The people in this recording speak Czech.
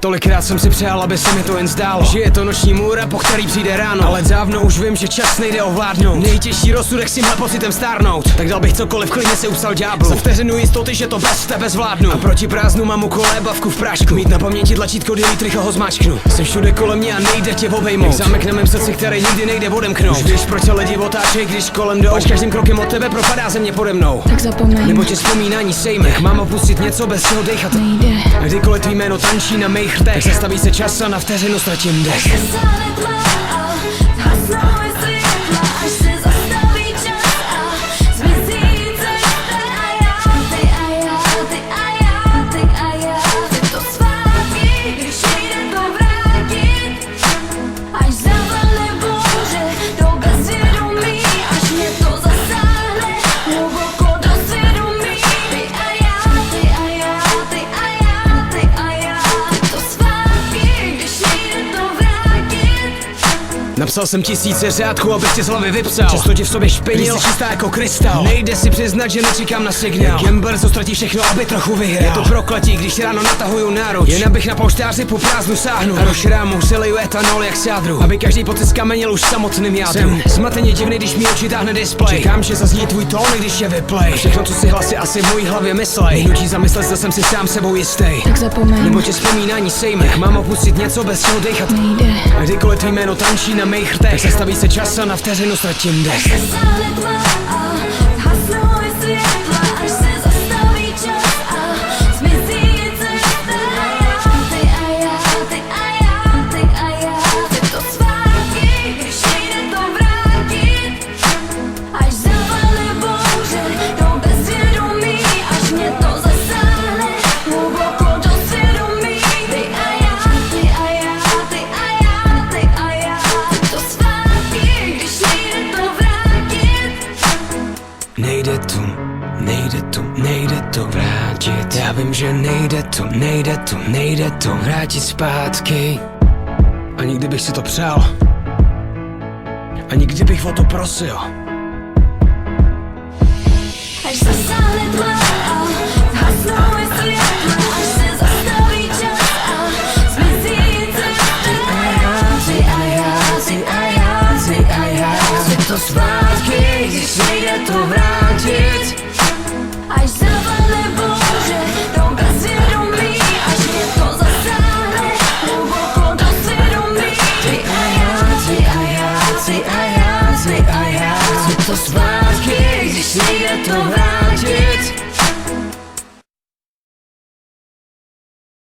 Tolikrát jsem si přál, aby se mi to jen zdálo, že je to noční můra, po který přijde ráno. Ale dávno už vím, že čas nejde ovládnout. Nejtěžší rozsudek s tímhle pocitem stárnout. Tak dal bych cokoliv, klidně se ustal ďáblu. Za vteřinu jistoty, že to bez tebe zvládnu. A proti prázdnu mám úkolé bavku v prášku. Mít na paměti tlačítko delete, rychle ho zmáčknu. Jsem všude kolem mě a nejde tě obejmout. Zámek na mém srdci, který nikdy nejde odemknout. Už víš, proč se lidi otáčej, když kolem jdou. Až každým krokem od tebe propadá země pode mnou. Tak zapomeň, nebo tě vzpomínání sejme. Mám opustit něco, bez čeho dechat nejde. A kdykoliv tvý jméno tančí na mých rtech, tak zastaví se čas a na vteřinu ztratím dech. Napsal jsem tisíce řádků, abych tě z hlavy vypsal. Často tě v sobě špinil, jsi čistá jako krystal. Nejde si přiznat, že nečekám na signál. Gambler, co ztratí všechno, aby trochu vyhrál. Je to prokletí, když ráno natahuju náruč. Jen abych na polštáři po prázdnu sáhnu. A do šrámu se leju etanol jak sádru. Aby každý pocit skamenil už samotným jádru. Jsem zmateně divný, když mi oči táhne display. Čekám, že zazní tvůj tón, když je vyplay. Všechno, co si hlasy asi v mojí hlavě myslej. Nutí zamyslet, zda jsem si sám sebou jistý. Tak zapomeň, nebo tě vzpomínání sejme. Mám opustit něco, bez čeho dechat nejde. A kdykoliv tvý jméno tančí na mých rtech, tak zastaví se čas a na vteřinu ztratím dech. Nejde to vrátit. Já vím, že nejde to vrátit zpátky. Ani kdybych si to přál, ani kdybych o to prosil. Až zasáhne tma a zhasnou je světla, až se zastaví čas a zmizí cesta. Chci to zpátky, když nejde to vrátit. Až zavane bouře do bezvědomí, až mě to zasáhne hluboko do svědomí. Ty a já, chci to zpátky, když nejde to vrátit.